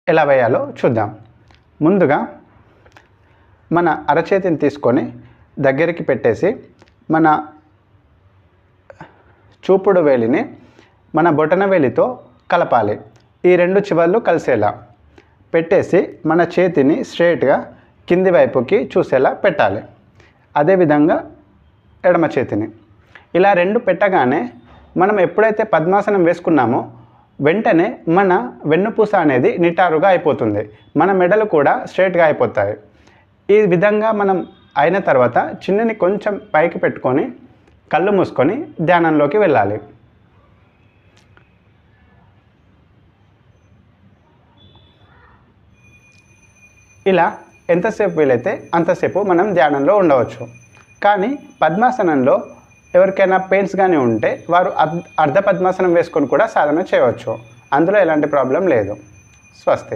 ఎలా వేయాలో చూద్దాం. ముందుగా మన అరచేతిని తీసుకొని దగ్గరికి పెట్టేసి మన చూపుడు వేలిని మన బొటన వేలితో కలపాలి. ఈ రెండు చివర్లు కలిసేలా పెట్టేసి మన చేతిని స్ట్రైట్గా కింది వైపుకి చూసేలా పెట్టాలి. అదేవిధంగా ఎడమ చేతిని ఇలా రెండు పెట్టగానే మనం ఎప్పుడైతే పద్మాసనం వేసుకున్నామో వెంటనే మన వెన్నుపూస అనేది నిటారుగా అయిపోతుంది. మన మెడలు కూడా స్ట్రైట్గా అయిపోతాయి. ఈ విధంగా మనం అయిన తర్వాత చిన్నని కొంచెం పైకి పెట్టుకొని కళ్ళు మూసుకొని ధ్యానంలోకి వెళ్ళాలి. ఇలా ఎంతసేపు వీలైతే అంతసేపు మనం ధ్యానంలో ఉండవచ్చు. కానీ పద్మాసనంలో ఎవరికైనా పెయిన్స్ కానీ ఉంటే వారు అర్ధ పద్మాసనం వేసుకొని కూడా సాధన చేయవచ్చు. అందులో ఎలాంటి ప్రాబ్లం లేదు. స్వస్తి.